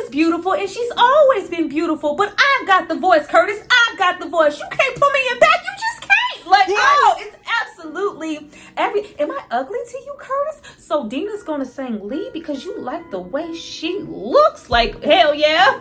is beautiful and she's always been beautiful, but I've got the voice, Curtis. I've got the voice. You can't put me in back. You just can't. Like, oh, it's absolutely am I ugly to you, Curtis? So Dina's gonna sing Lee because you like the way she looks. Like, hell yeah.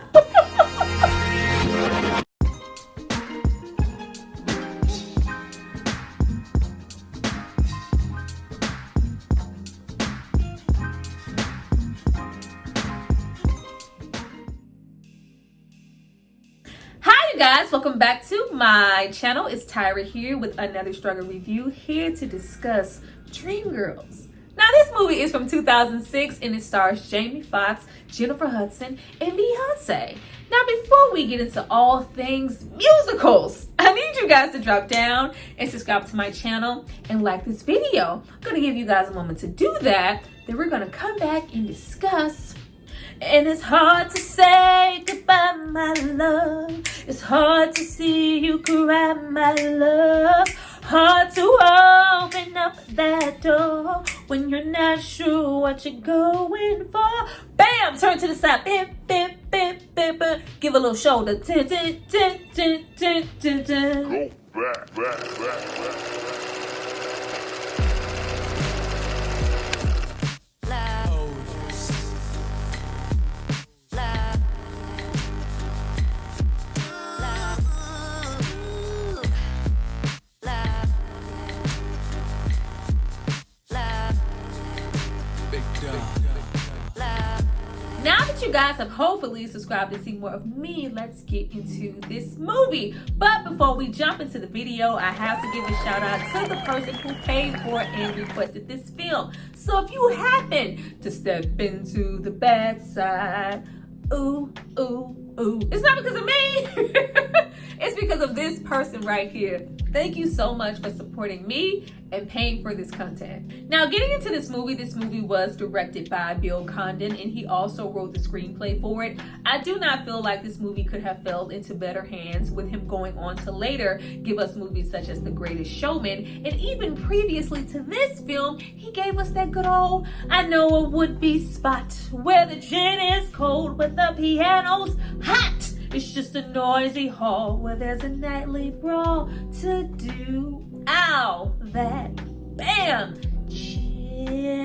Guys, welcome back to my channel. It's Tyra here with another struggle review, here to discuss Dreamgirls. Now, this movie is from 2006 and it stars Jamie Foxx, Jennifer Hudson, and Beyonce. Now, before we get into all things musicals, I need you guys to drop down and subscribe to my channel and like this video. I'm going to give you guys a moment to do that. Then we're going to come back and discuss. And it's hard to say goodbye, my love. It's hard to see you cry, my love. Hard to open up that door when you're not sure what you're going for. Bam! Turn to the side. Bam, bam, bam, bam, bam. Give a little shoulder. Dun, dun, dun, dun, dun, dun, dun. Go back. Now that you guys have hopefully subscribed to see more of me, let's get into this movie. But before we jump into the video, I have to give a shout out to the person who paid for and requested this film. So if you happen to step into the bad side, ooh, ooh, ooh, it's not because of me. It's because of this person right here. Thank you so much for supporting me and paying for this content. Now, getting into this movie was directed by Bill Condon and he also wrote the screenplay for it. I do not feel like this movie could have fell into better hands, with him going on to later give us movies such as The Greatest Showman, and even previously to this film, he gave us that good old I Know a Would-Be Spot where the gin is cold but the piano's hot. It's just a noisy hall where there's a nightly brawl to do. Ow, that, bam, yes,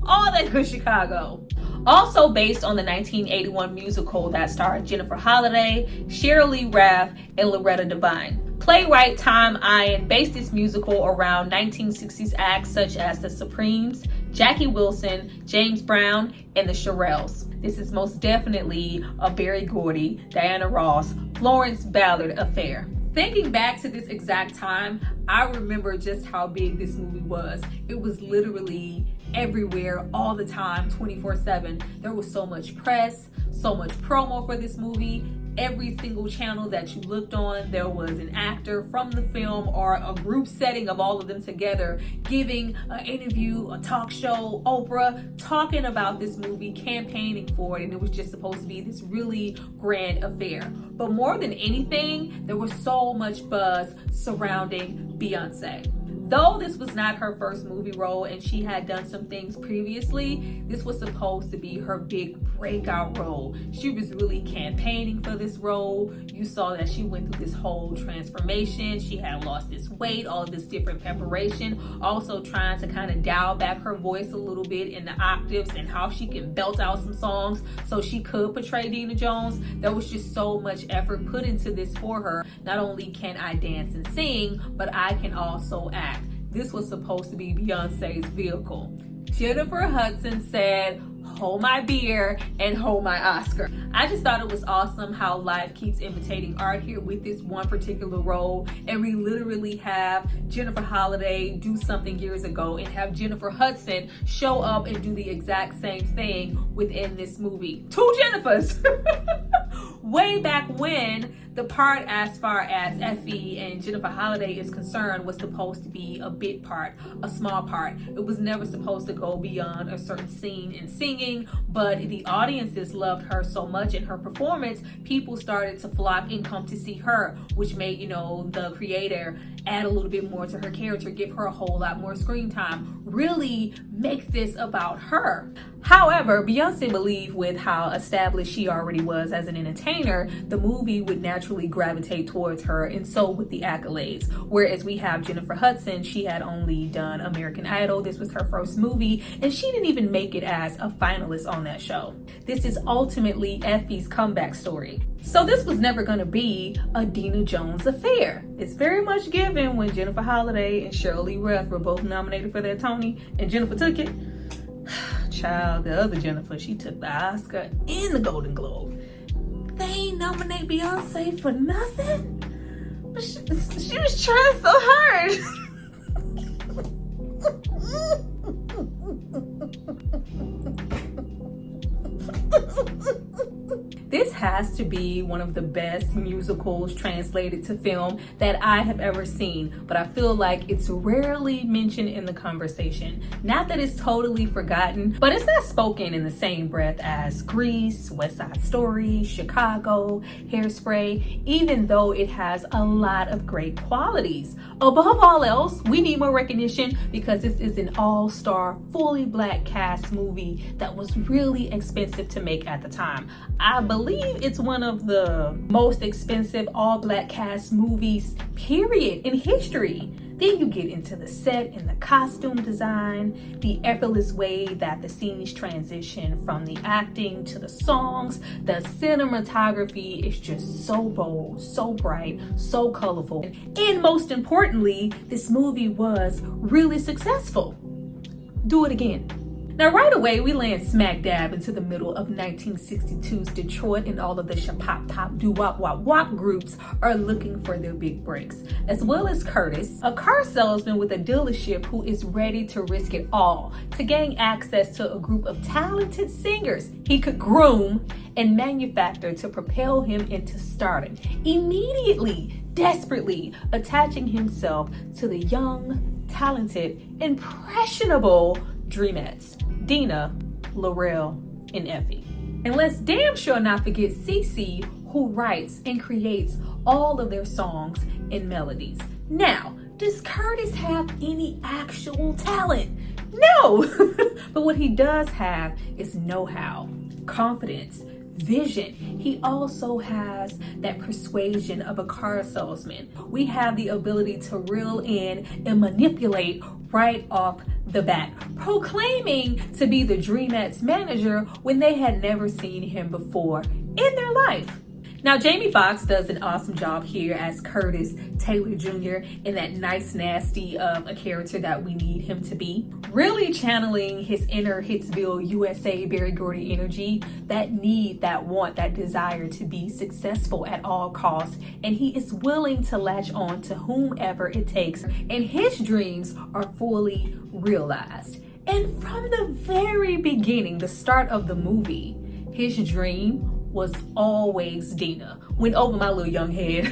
all that good Chicago. Also based on the 1981 musical that starred Jennifer Holliday, Sheryl Lee Ralph, and Loretta Devine. Playwright Tom Ian based this musical around 1960s acts such as The Supremes, Jackie Wilson, James Brown, and the Shirelles. This is most definitely a Berry Gordy, Diana Ross, Florence Ballard affair. Thinking back to this exact time, I remember just how big this movie was. It was literally everywhere, all the time, 24/7. There was so much press, so much promo for this movie. Every single channel that you looked on, there was an actor from the film or a group setting of all of them together giving an interview, a talk show, Oprah, talking about this movie, campaigning for it, and it was just supposed to be this really grand affair. But more than anything, there was so much buzz surrounding Beyonce. Though this was not her first movie role and she had done some things previously, this was supposed to be her big breakout role. She was really campaigning for this role. You saw that she went through this whole transformation. She had lost this weight, all of this different preparation, also trying to kind of dial back her voice a little bit in the octaves and how she can belt out some songs so she could portray Dina Jones. There was just so much effort put into this for her. Not only can I dance and sing, but I can also act. This was supposed to be Beyonce's vehicle. Jennifer Hudson said, "Hold my beer and hold my Oscar." I just thought it was awesome how life keeps imitating art here with this one particular role, and we literally have Jennifer Holliday do something years ago and have Jennifer Hudson show up and do the exact same thing within this movie. Two Jennifers. Way back when The part as far as Effie and Jennifer Holliday is concerned was supposed to be a bit part, a small part. It was never supposed to go beyond a certain scene in singing, but the audiences loved her so much in her performance, people started to flock and come to see her, which made, the creator add a little bit more to her character, give her a whole lot more screen time, really make this about her. However, Beyonce believed with how established she already was as an entertainer, the movie would naturally gravitate towards her, and so would the accolades. Whereas we have Jennifer Hudson, she had only done American Idol. This was her first movie, and she didn't even make it as a finalist on that show. This is ultimately Effie's comeback story. So this was never going to be a Dina Jones affair. It's very much given when Jennifer Holliday and Shirley Reth were both nominated for their Tony, and Jennifer took it. Child, the other Jennifer, she took the Oscar and the Golden Globe. They ain't nominate Beyonce for nothing. But she was trying so hard. This has to be one of the best musicals translated to film that I have ever seen, but I feel like it's rarely mentioned in the conversation. Not that it's totally forgotten, but it's not spoken in the same breath as Grease, West Side Story, Chicago, Hairspray, even though it has a lot of great qualities. Above all else, we need more recognition because this is an all-star, fully black cast movie that was really expensive to make at the time. I believe it's one of the most expensive all-black cast movies, period, in history. Then you get into the set and the costume design, the effortless way that the scenes transition from the acting to the songs. The cinematography is just so bold, so bright, so colorful. And most importantly, this movie was really successful. Do it again. Now, right away, we land smack dab into the middle of 1962's Detroit, and all of the shapop, doo-wop, wop, wop groups are looking for their big breaks, as well as Curtis, a car salesman with a dealership who is ready to risk it all to gain access to a group of talented singers he could groom and manufacture to propel him into stardom, immediately, desperately attaching himself to the young, talented, impressionable Dreamettes, Dina, Laurel, and Effie. And let's damn sure not forget Cece, who writes and creates all of their songs and melodies. Now, does Curtis have any actual talent? No! But what he does have is know-how, confidence, vision. He also has that persuasion of a car salesman. We have the ability to reel in and manipulate right off the bat, proclaiming to be the Dreamettes manager when they had never seen him before in their life. Now, Jamie Foxx does an awesome job here as Curtis Taylor Jr. in that nice nasty of a character that we need him to be. Really channeling his inner Hitsville, USA, Berry Gordy energy, that need, that want, that desire to be successful at all costs. And he is willing to latch on to whomever it takes. And his dreams are fully realized. And from the very beginning, the start of the movie, his dream was always Dina. Went over my little young head.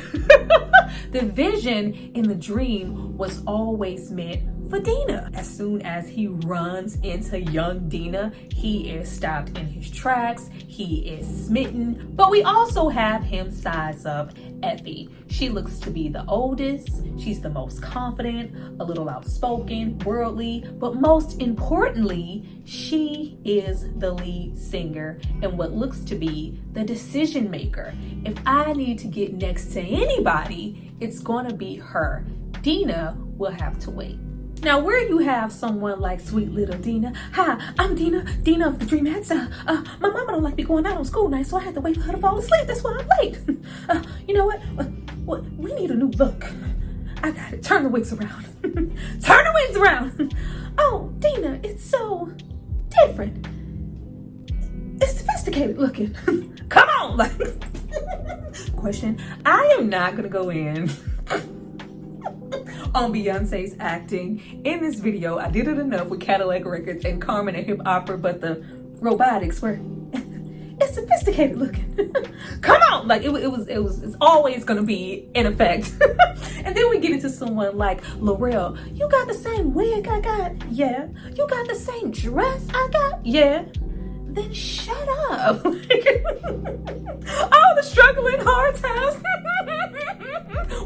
The vision in the dream was always meant for Dina. As soon as he runs into young Dina, he is stopped in his tracks. He is smitten. But we also have him size up Effie. She looks to be the oldest. She's the most confident, a little outspoken, worldly, but most importantly, she is the lead singer and what looks to be the decision maker. If I need to get next to anybody, it's gonna be her. Dina will have to wait. Now, where you have someone like sweet little Dina, hi, I'm Dina of the Dreamettes. My mama don't like me going out on school nights, so I had to wait for her to fall asleep. That's why I'm late. You know what? We need a new look. I got it. Turn the wigs around. Turn the wigs around. Oh, Dina, it's so different. It's sophisticated looking. Come on. Question. I am not gonna go in on Beyonce's acting in this video. I did it enough with Cadillac Records and Carmen and Hip Opera, but the robotics were it's sophisticated looking. Come on, like it's always gonna be in effect. And then we get into someone like L'Oreal. You got the same wig I got? Yeah. You got the same dress I got? Yeah. Then shut up. All the struggling hard times.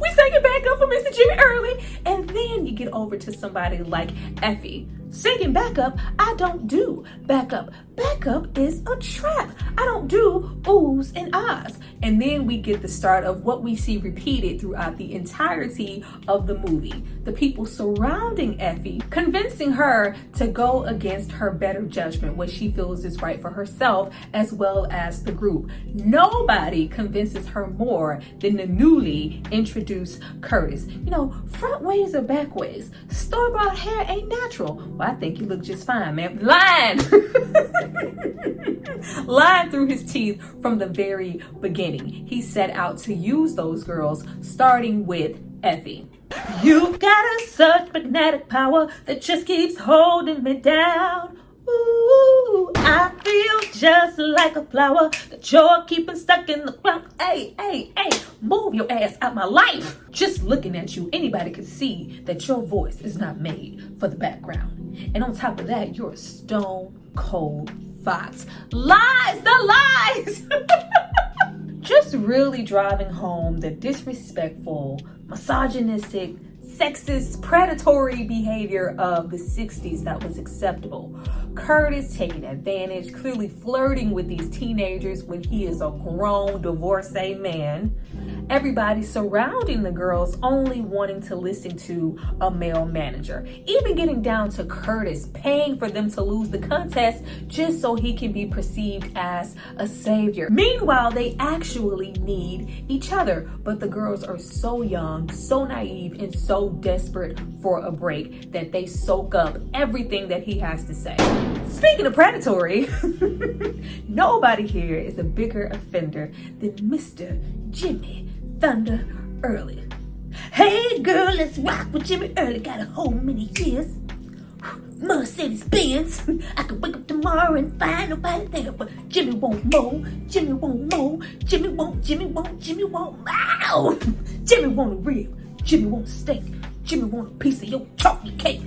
We sang it back up for Mr. Jimmy early. And then you get over to somebody like Effie. Singing backup, I don't do backup. Backup is a trap. I don't do oohs and ahs. And then we get the start of what we see repeated throughout the entirety of the movie. The people surrounding Effie, convincing her to go against her better judgment, what she feels is right for herself as well as the group. Nobody convinces her more than the newly introduced Curtis. You know, front ways or back ways. Store-bought hair ain't natural. Well, I think you look just fine, man. Lying! Lying through his teeth from the very beginning. He set out to use those girls, starting with Effie. You've got such magnetic power that just keeps holding me down. Ooh, I feel just like a flower that you're keeping stuck in the ground. Hey, move your ass out my life. Just looking at you, anybody could see that your voice is not made for the background. And on top of that, you're a stone cold fox. Lies, the lies! Just really driving home the disrespectful, misogynistic, sexist, predatory behavior of the 60s that was acceptable. Curtis taking advantage, clearly flirting with these teenagers when he is a grown, divorcee man. Everybody surrounding the girls only wanting to listen to a male manager. Even getting down to Curtis paying for them to lose the contest just so he can be perceived as a savior. Meanwhile, they actually need each other. But the girls are so young, so naive, and so desperate for a break that they soak up everything that he has to say. Speaking of predatory, nobody here is a bigger offender than Mr. Jimmy Thunder Early. Hey girl, let's rock with Jimmy Early. Got a whole many years. Mercedes Benz. I could wake up tomorrow and find nobody there, but Jimmy won't mow. Jimmy won't mow. Jimmy won't. Ow! Jimmy want a rib. Jimmy want a steak. Jimmy want a piece of your chocolate cake.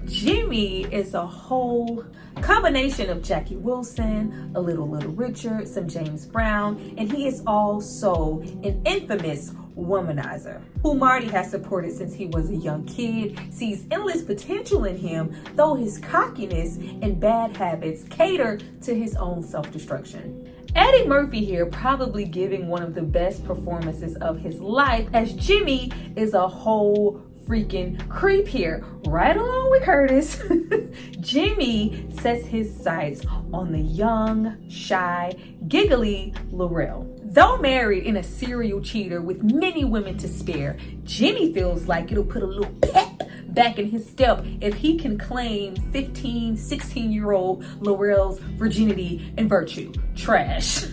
Jimmy is a whole combination of Jackie Wilson, a little Richard, some James Brown, and he is also an infamous womanizer who Marty has supported since he was a young kid, sees endless potential in him, though his cockiness and bad habits cater to his own self-destruction. Eddie Murphy here probably giving one of the best performances of his life, as Jimmy is a whole freaking creep here, right along with Curtis. Jimmy sets his sights on the young, shy, giggly L'Oreal. Though married and a serial cheater with many women to spare, Jimmy feels like it'll put a little pep back in his step if he can claim 15, 16-year-old L'Oreal's virginity and virtue. Trash.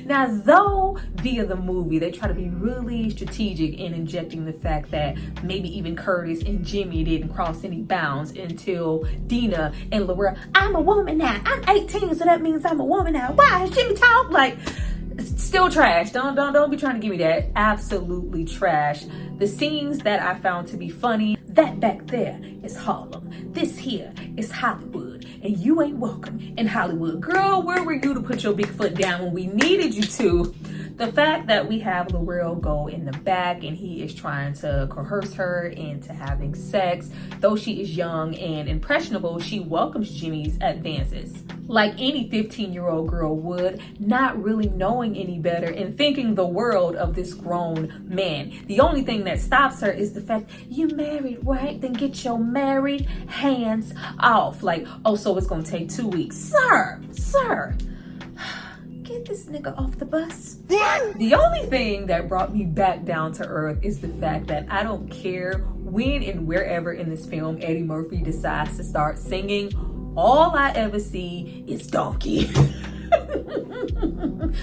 Now, though via the movie, they try to be really strategic in injecting the fact that maybe even Curtis and Jimmy didn't cross any bounds until Dina and L'Oreal. I'm a woman now. I'm 18, so that means I'm a woman now. Why has Jimmy talk like... Still trash. Don't be trying to give me that. Absolutely trash. The scenes that I found to be funny, that back there is Harlem. This here is Hollywood. And you ain't welcome in Hollywood. Girl, where were you to put your big foot down when we needed you to? The fact that we have L'Oreal go in the back and he is trying to coerce her into having sex. Though she is young and impressionable, she welcomes Jimmy's advances. Like any 15-year-old girl would, not really knowing any better and thinking the world of this grown man. The only thing that stops her is the fact, you married, right? Then get your married hands off. Like, oh, so it's gonna take 2 weeks. Sir, get this nigga off the bus. The only thing that brought me back down to earth is the fact that I don't care when and wherever in this film Eddie Murphy decides to start singing. All I ever see is donkey.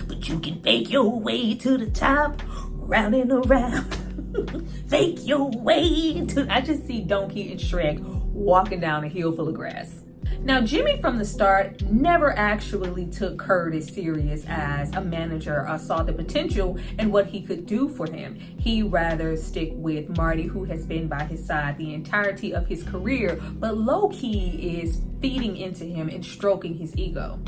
But you can fake your way to the top, round and around. Fake your way to... I just see Donkey and Shrek walking down a hill full of grass. Now, Jimmy from the start never actually took Curtis serious as a manager or saw the potential in what he could do for him. He rather stick with Marty, who has been by his side the entirety of his career, but low-key is feeding into him and stroking his ego.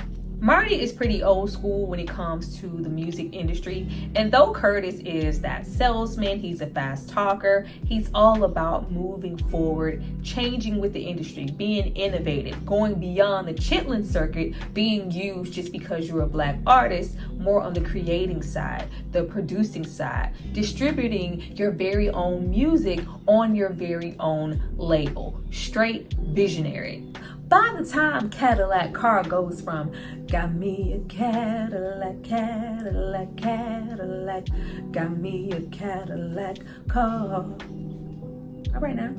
Marty is pretty old school when it comes to the music industry, and though Curtis is that salesman, he's a fast talker, he's all about moving forward, changing with the industry, being innovative, going beyond the chitlin circuit, being used just because you're a black artist, more on the creating side, the producing side, distributing your very own music on your very own label. Straight visionary. By the time Cadillac car goes from got me a Cadillac, Cadillac, Cadillac, got me a Cadillac car. All right now.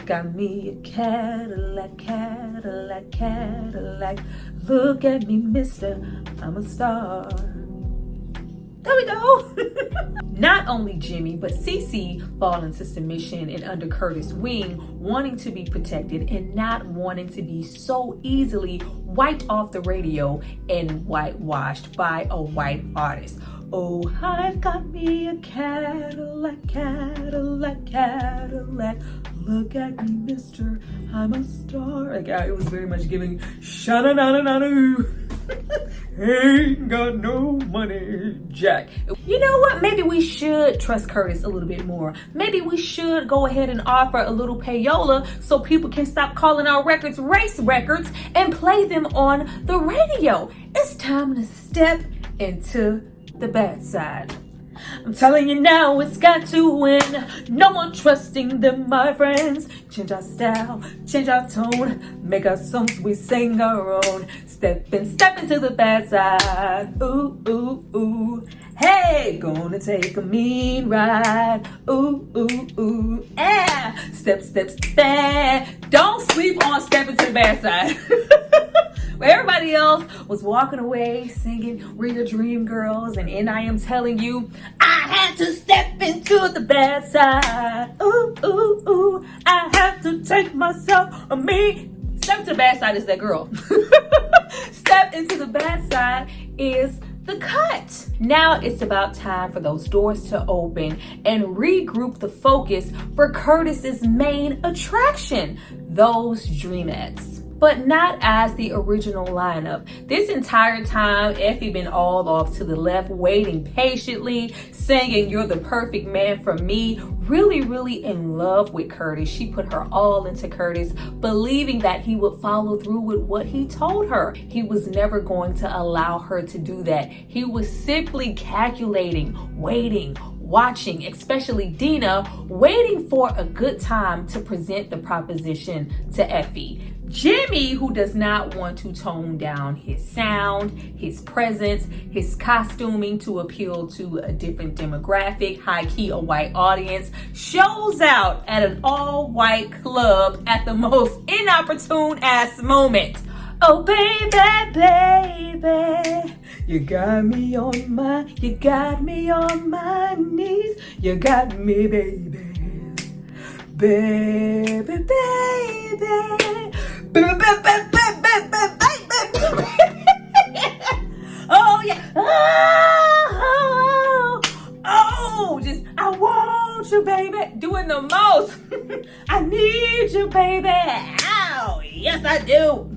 Got me a Cadillac, Cadillac, Cadillac. Look at me, mister, I'm a star. There we go. Not only Jimmy, but Cece fall into submission and under Curtis' wing, wanting to be protected and not wanting to be so easily wiped off the radio and whitewashed by a white artist. Oh, I've got me a Cadillac, Cadillac, Cadillac. Look at me, mister, I'm a star. Like, it was very much giving sha-na-na-na-na-na. Ain't got no money, Jack. You know what? Maybe we should trust Curtis a little bit more. Maybe we should go ahead and offer a little payola so people can stop calling our records race records and play them on the radio. It's time to step into the bad side. I'm telling you now, it's got to win. No more trusting them, my friends. Change our style, change our tone, make our songs we sing our own. Step into the bad side. Ooh, ooh, ooh. Hey, gonna take a mean ride. Ooh, ooh, ooh. Yeah. Step, step. Don't sleep on step into the bad side. Where everybody else was walking away singing We're Your Dreamgirls, and I am telling you, I had to step into the bad side. Ooh, ooh, ooh. I have to take myself on me. Step to the bad side is that girl. Step into the bad side is the cut. Now it's about time for those doors to open and regroup the focus for Curtis's main attraction, those dreamettes. But not as the original lineup. This entire time, Effie been all off to the left, waiting patiently, singing You're the Perfect Man for Me, really in love with Curtis. She put her all into Curtis, believing that he would follow through with what he told her. He was never going to allow her to do that. He was simply calculating, waiting, watching, especially Dina, waiting for a good time to present the proposition to Effie. Jimmy, who does not want to tone down his sound, his presence, his costuming to appeal to a different demographic, high-key a white audience, shows out at an all-white club at the most inopportune-ass moment. Oh, baby, baby, you got me on my knees. You got me, baby. Baby, baby. Oh yeah. Oh, just I want you, baby. Doing the most. I need you, baby. Ow, yes I do.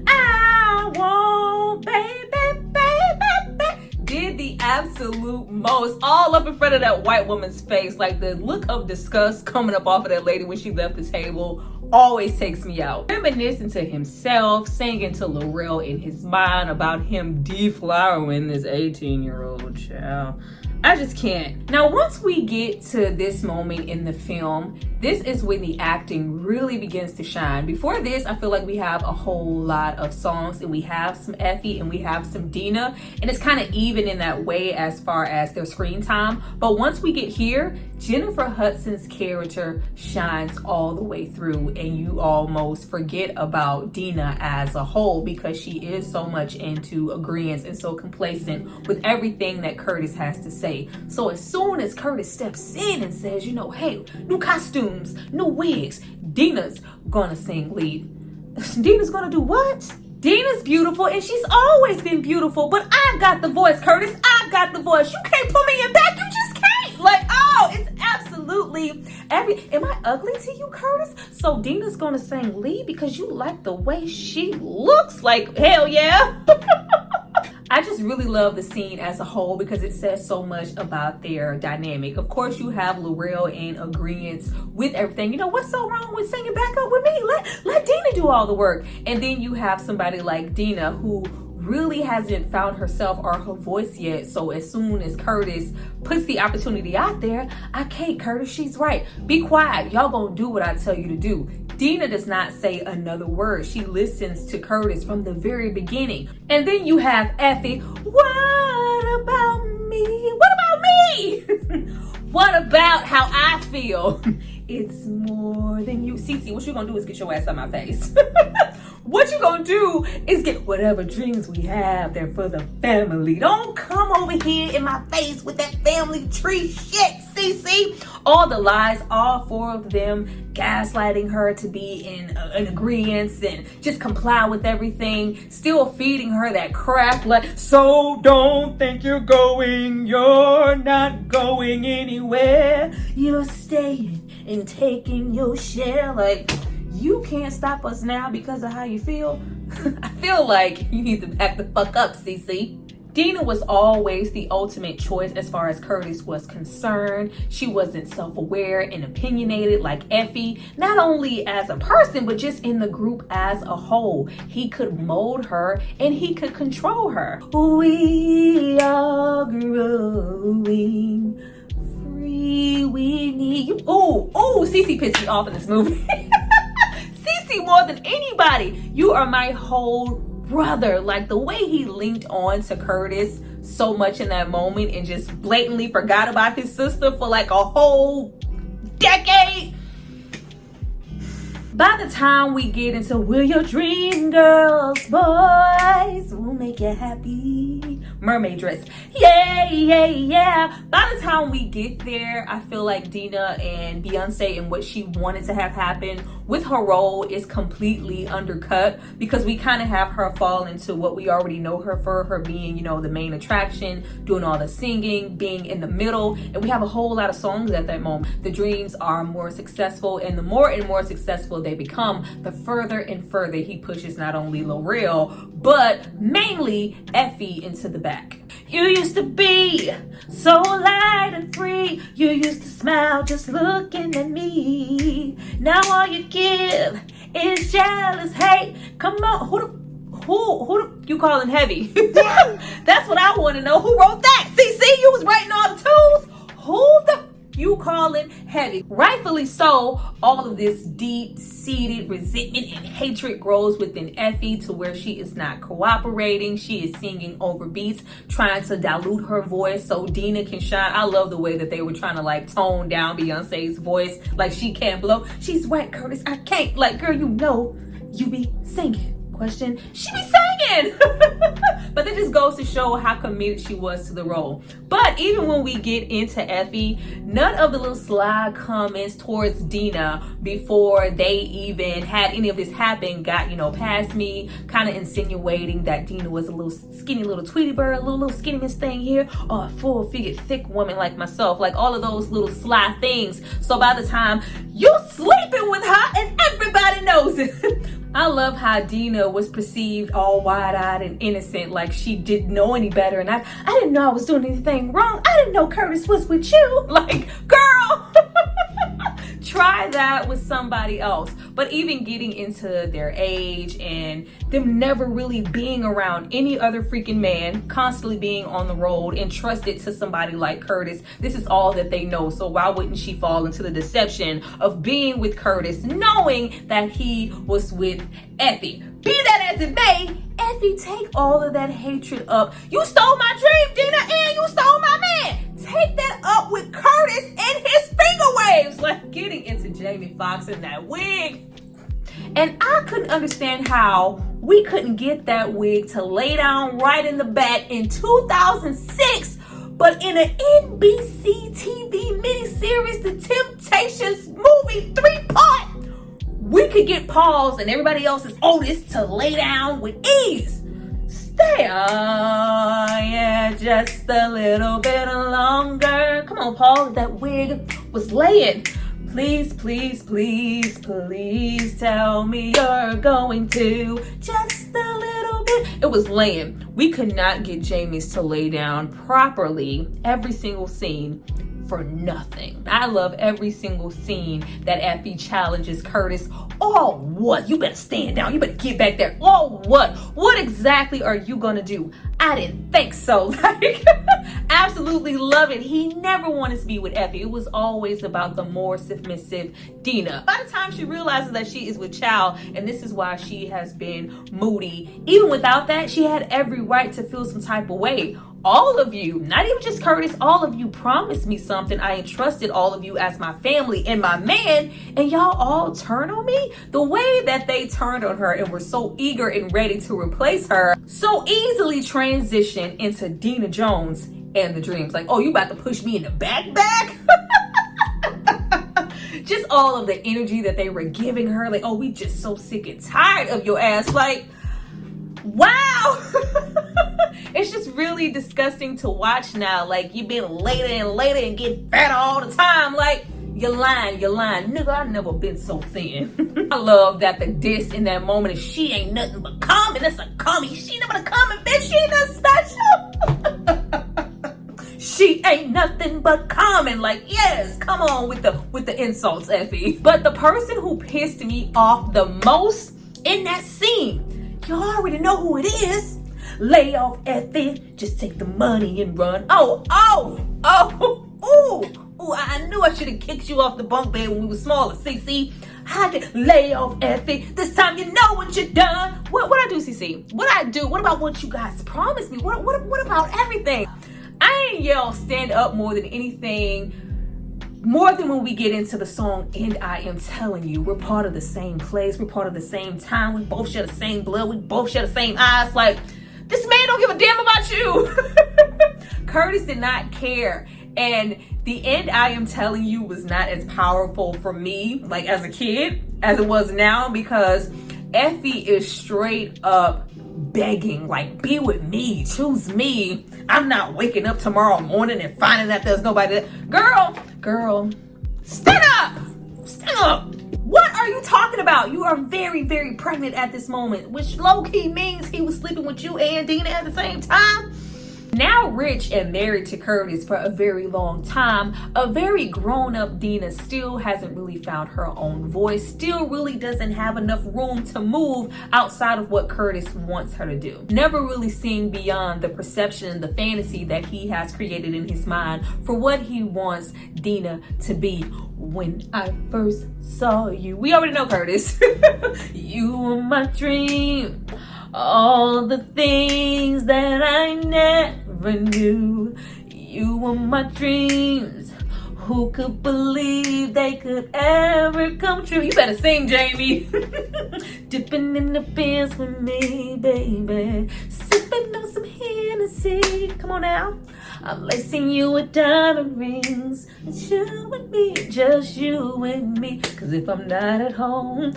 I want, baby, baby. Did the absolute most, all up in front of that white woman's face. Like the look of disgust coming up off of that lady when she left the table always takes me out. Reminiscing to himself, singing to Laurel in his mind about him deflowering this 18-year-old child. I just can't. Now, once we get to this moment in the film, this is when the acting really begins to shine. Before this, I feel like we have a whole lot of songs, and we have some Effie and we have some Dina, and it's kind of even in that way as far as their screen time. But once we get here, Jennifer Hudson's character shines all the way through, and you almost forget about Dina as a whole because she is so much into agreeance and so complacent with everything that Curtis has to say. So as soon as Curtis steps in and says, you know, hey, new costumes, new wigs, Dina's gonna sing lead. Dina's gonna do what? Dina's beautiful and she's always been beautiful, but I've got the voice, Curtis. I've got the voice. You can't put me in back. You just can't. Like, oh, it's absolutely am I ugly to you, Curtis? So Dina's gonna sing lead because you like the way she looks. Like, hell yeah. I just really love the scene as a whole because it says so much about their dynamic. Of course, you have Laurel in agreement with everything. You know, what's so wrong with singing back up with me? Let Dina do all the work. And then you have somebody like Dina who really hasn't found herself or her voice yet. So as soon as Curtis puts the opportunity out there, I can't, Curtis, she's right. Be quiet. Y'all gonna do what I tell you to do. Dina does not say another word. She listens to Curtis from the very beginning. And then you have Effie. What about me? What about me? What about how I feel? It's more than you. Cece, what you gonna do is get your ass out my face. What you gonna do is get whatever dreams we have, they're for the family. Don't come over here in my face with that family tree shit, Cece. All the lies, all four of them gaslighting her to be in agreement and just comply with everything, still feeding her that crap like, so don't think you're not going anywhere. You're staying and taking your share. Like, you can't stop us now because of how you feel. I feel like you need to back the fuck up, Cece. Dina was always the ultimate choice as far as Curtis was concerned. She wasn't self-aware and opinionated like Effie, not only as a person, but just in the group as a whole. He could mold her and he could control her. We are growing free, we need you. Oh, Cece pissed me off in this movie. Cece, more than anybody, you are my whole brother. Like, the way he linked on to Curtis so much in that moment and just blatantly forgot about his sister for like a whole decade. By the time we get into Will Your Dream Girls, boys will make you happy. Mermaid dress. Yeah. By the time we get there, I feel like Dina and Beyonce and what she wanted to have happen with her role is completely undercut because we kind of have her fall into what we already know her for, her being, you know, the main attraction, doing all the singing, being in the middle, and we have a whole lot of songs at that moment. The dreams are more successful, and the more and more successful they become, the further and further he pushes not only Laurel, but mainly Effie into the back. You used to be so light and free. You used to smile just looking at me. Now all you give is jealous hate. Come on, who you calling heavy? That's what I want to know. Who wrote that? CC, you was writing all the tools. Who the you calling heavy? Rightfully so, all of this deep-seated resentment and hatred grows within Effie to where she is not cooperating. She is singing over beats, trying to dilute her voice so Dina can shine. I love the way that they were trying to like tone down Beyonce's voice. Like, she can't blow. She's wet, Curtis. I can't. Like, girl, you know you be singing. Question. She be singing. But that just goes to show how committed she was to the role. But even when we get into Effie, none of the little sly comments towards Dina before they even had any of this happen got, you know, past me, kind of insinuating that Dina was a little skinny little Tweety bird, a little skinny miss thing here, or a full-figured thick woman like myself, like all of those little sly things. So by the time you sleeping with her and everybody knows it. I love how Dina was perceived all wide-eyed and innocent, like she didn't know any better, and I didn't know I was doing anything wrong. I didn't know Curtis was with you. Like, girl, try that with somebody else. But even getting into their age and them never really being around any other freaking man, constantly being on the road and trusted to somebody like Curtis, this is all that they know. So why wouldn't she fall into the deception of being with Curtis, knowing that he was with Effie? Be that as it may, Effie, take all of that hatred up. You stole my dream, Dina, and you stole my man. Take that up with Curtis and his finger waves. Like getting into Jamie Foxx in that wig. And I couldn't understand how we couldn't get that wig to lay down right in the back in 2006. But in an NBC TV miniseries, The Temptations movie 3-part, we could get Paul's and everybody else's Otis to lay down with ease. Stay on, yeah, just a little bit longer. Come on, Paul, that wig was laying. Please, please, please, please tell me you're going to just a little bit. It was laying. We could not get Jamie's to lay down properly every single scene for nothing. I love every single scene that Effie challenges Curtis. Oh, what? You better stand down. You better get back there. Oh, what? What exactly are you gonna do? I didn't think so. Like, absolutely love it. He never wanted to be with Effie. It was always about the more submissive Dina. By the time she realizes that she is with Chow, and this is why she has been moody, even without that, she had every right to feel some type of way. All of you, not even just Curtis, all of you promised me something. I entrusted all of you as my family and my man, and y'all all turn on me? The way that they turned on her and were so eager and ready to replace her, so easily transitioned into Dina Jones and the Dreams. Like, oh, you about to push me in the back? Just all of the energy that they were giving her. Like, oh, we just so sick and tired of your ass. Like, wow. It's just really disgusting to watch now. Like, you've been later and later and getting fatter all the time. Like, you're lying. Nigga, I've never been so thin. I love that the diss in that moment is she ain't nothing but common. That's a commie. She ain't nothing but a common bitch. She ain't nothing special. She ain't nothing but common. Like, yes, come on with the insults, Effie. But the person who pissed me off the most in that scene, you already know who it is. Lay off, Effie. Just take the money and run. I knew I should have kicked you off the bunk bed when we were smaller, CC. I did. Lay off, Effie. This time you know what you done. What I do, CC? What I do? What about what you guys promised me? What about everything? I ain't yell stand up more than anything. More than when we get into the song, and I am telling you, we're part of the same place. We're part of the same time. We both share the same blood. We both share the same eyes. Like, this man don't give a damn about you. Curtis did not care. And the end, I am telling you, was not as powerful for me, like as a kid, as it was now, because Effie is straight up begging, like, be with me, choose me. I'm not waking up tomorrow morning and finding that there's nobody there. Girl, stand up. What are you talking about? You are very, very pregnant at this moment, which low-key means he was sleeping with you and Dina at the same time. Now rich and married to Curtis for a very long time, a very grown-up Dina still hasn't really found her own voice, still really doesn't have enough room to move outside of what Curtis wants her to do. Never really seeing beyond the perception and the fantasy that he has created in his mind for what he wants Dina to be. When I first saw you, we already know Curtis. You were my dream. All the things that I never knew. You were my dreams. Who could believe they could ever come true? You better sing, Jamie. Dipping in the bins with me, baby. Sipping on some Hennessy. Come on now. I'm lacing you with diamond rings. It's you and me, just you and me. Cause if I'm not at home,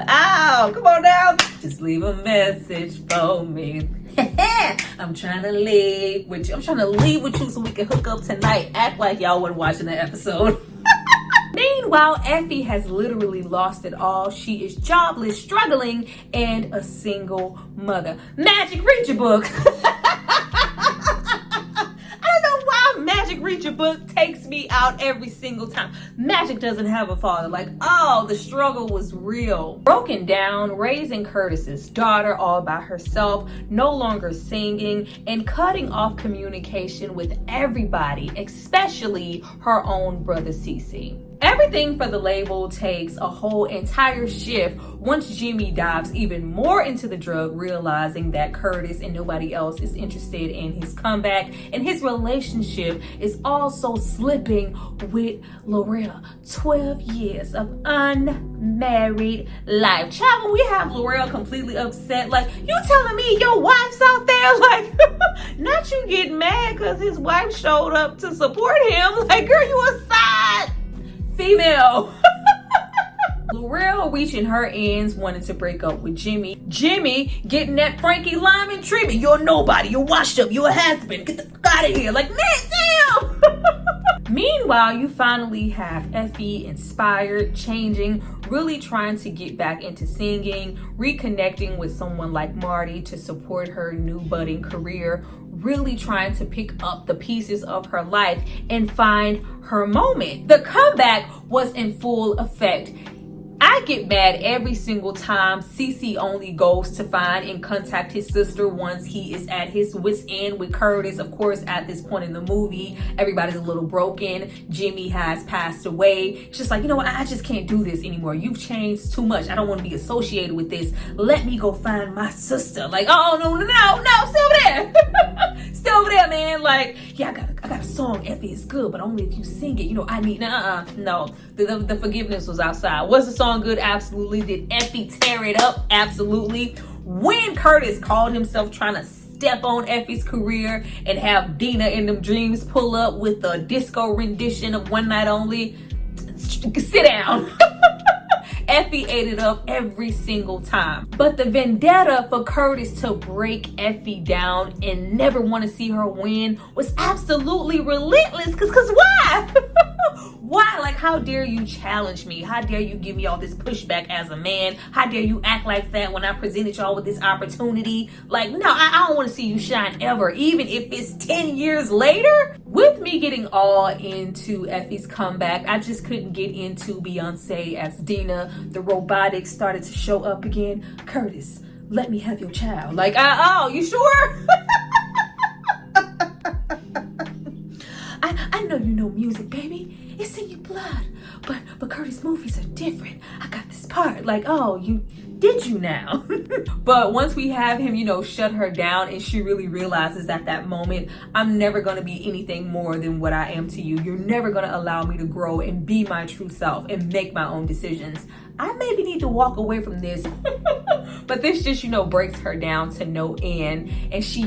ow, come on now. Just leave a message for me. I'm trying to leave with you. So we can hook up tonight. Act like y'all weren't watching the episode. Meanwhile, Effie has literally lost it all. She is jobless, struggling, and a single mother. Magic, read your book. Magic, read your book takes me out every single time. Magic doesn't have a father. Like, oh, the struggle was real. Broken down, raising Curtis's daughter all by herself, no longer singing, and cutting off communication with everybody, especially her own brother Cece. Everything for the label takes a whole entire shift once Jimmy dives even more into the drug, realizing that Curtis and nobody else is interested in his comeback, and his relationship is also slipping with Laurel. 12 years of unmarried life. Child, when we have Laurel completely upset, like, you telling me your wife's out there? Like, not you getting mad because his wife showed up to support him. Like, girl, you a side female. Laurel reaching her ends, wanting to break up with Jimmy. Jimmy getting that Frankie Lyman treatment. You're nobody. You're washed up. You're a has-been. Get the fuck out of here. Like, man, damn. Meanwhile, you finally have Effie inspired, changing, really trying to get back into singing, reconnecting with someone like Marty to support her new budding career, really trying to pick up the pieces of her life and find her moment. The comeback was in full effect. I get mad every single time CeCe only goes to find and contact his sister once he is at his wit's end with Curtis. Of course, at this point in the movie, everybody's a little broken. Jimmy has passed away. It's just like, you know what? I just can't do this anymore. You've changed too much. I don't want to be associated with this. Let me go find my sister. Like, oh, no, still over there. Still over there, man. Like, yeah, I got a song. Effie is good, but only if you sing it. You know, I need, no. The forgiveness was outside. Was the song good? Absolutely. Did Effie tear it up? Absolutely. When Curtis called himself trying to step on Effie's career and have Dina in them dreams pull up with a disco rendition of One Night Only, sit down. Effie ate it up every single time. But the vendetta for Curtis to break Effie down and never want to see her win was absolutely relentless. Cause why? Why? Like, how dare you challenge me? How dare you give me all this pushback as a man? How dare you act like that when I presented y'all with this opportunity? Like, no, I don't want to see you shine ever, even if it's 10 years later. With me getting all into Effie's comeback, I just couldn't get into Beyonce as Dina. The robotics started to show up again. Curtis, let me have your child. Like, oh, you sure? I know you know music, baby. It's in your blood. But Curtis, movies are different. I got this part. Like, oh, did you now? But once we have him, shut her down, and she really realizes at that moment, I'm never going to be anything more than what I am to you. You're never going to allow me to grow and be my true self and make my own decisions. I maybe need to walk away from this. But this just, breaks her down to no end. And she,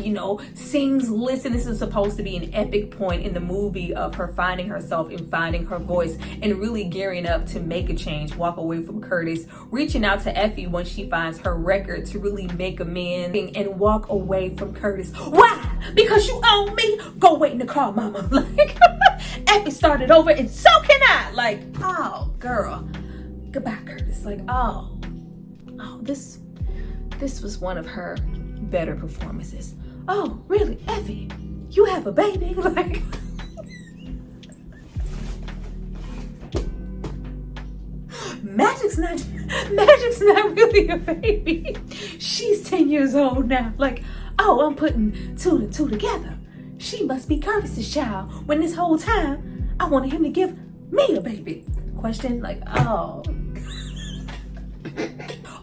sings, listen, this is supposed to be an epic point in the movie of her finding herself and finding her voice and really gearing up to make a change, walk away from Curtis, reaching out to Effie when she finds her record to really make amends and walk away from Curtis. Why? Because you owe me? Go wait in the car, mama. Like, Effie started over and so can I. Like, oh, girl. Goodbye, Curtis. Like, oh, this was one of her better performances. Oh, really, Effie? You have a baby? Like, Magic's not really a baby. She's 10 years old now. Like, oh, I'm putting two and two together. She must be Curtis's child. When this whole time I wanted him to give me a baby. Question, like, oh,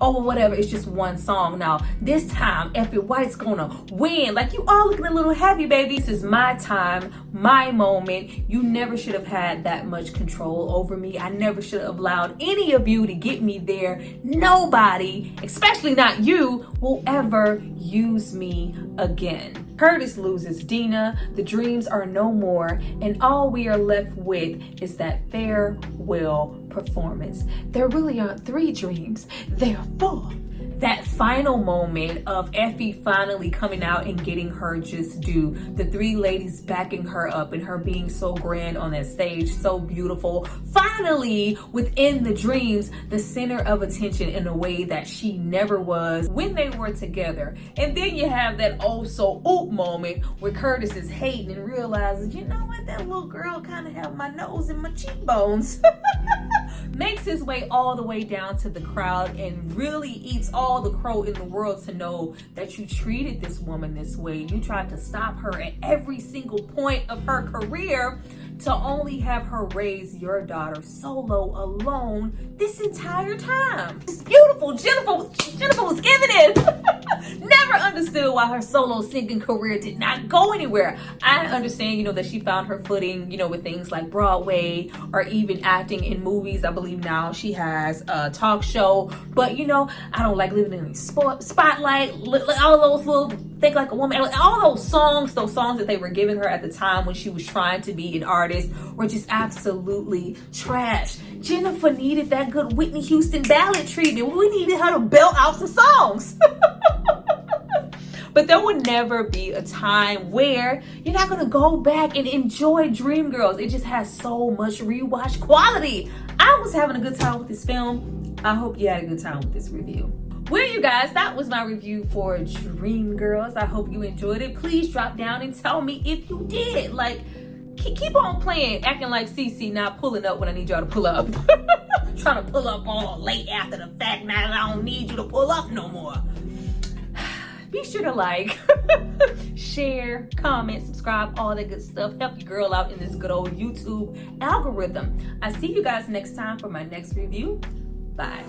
well, whatever, it's just one song. Now, this time, Effie White's gonna win. Like, you all looking a little happy, baby. This is my time, my moment. You never should have had that much control over me. I never should have allowed any of you to get me there. Nobody, especially not you, will ever use me again. Curtis loses Dina, the dreams are no more, and all we are left with is that farewell performance. There really aren't 3 dreams, there are 4. That final moment of Effie finally coming out and getting her just due. The 3 ladies backing her up and her being so grand on that stage, so beautiful. Finally, within the dreams, the center of attention in a way that she never was when they were together. And then you have that oh so oop moment where Curtis is hating and realizes, you know what, that little girl kind of have my nose and my cheekbones. Makes his way all the way down to the crowd and really eats all the crow in the world to know that you treated this woman this way. You tried to stop her at every single point of her career to only have her raise your daughter solo alone this entire time. It's beautiful. Jennifer was giving it. Never understood why her solo singing career did not go anywhere. I understand, that she found her footing, with things like Broadway or even acting in movies. I believe now she has a talk show. But, I don't like living in the spotlight. All those little Think Like a Woman, all those songs that they were giving her at the time when she was trying to be an artist were just absolutely trash. Jennifer needed that good Whitney Houston ballad treatment. We needed her to belt out some songs. But there will never be a time where you're not gonna go back and enjoy Dreamgirls. It just has so much rewatch quality. I was having a good time with this film. I hope you had a good time with this review. Well, you guys, that was my review for Dreamgirls. I hope you enjoyed it. Please drop down and tell me if you did. Like, keep on playing, acting like CC, not pulling up when I need y'all to pull up. Trying to pull up all late after the fact. Now I don't need you to pull up no more. Be sure to like, share, comment, subscribe, all that good stuff. Help your girl out in this good old YouTube algorithm. I see you guys next time for my next review. Bye.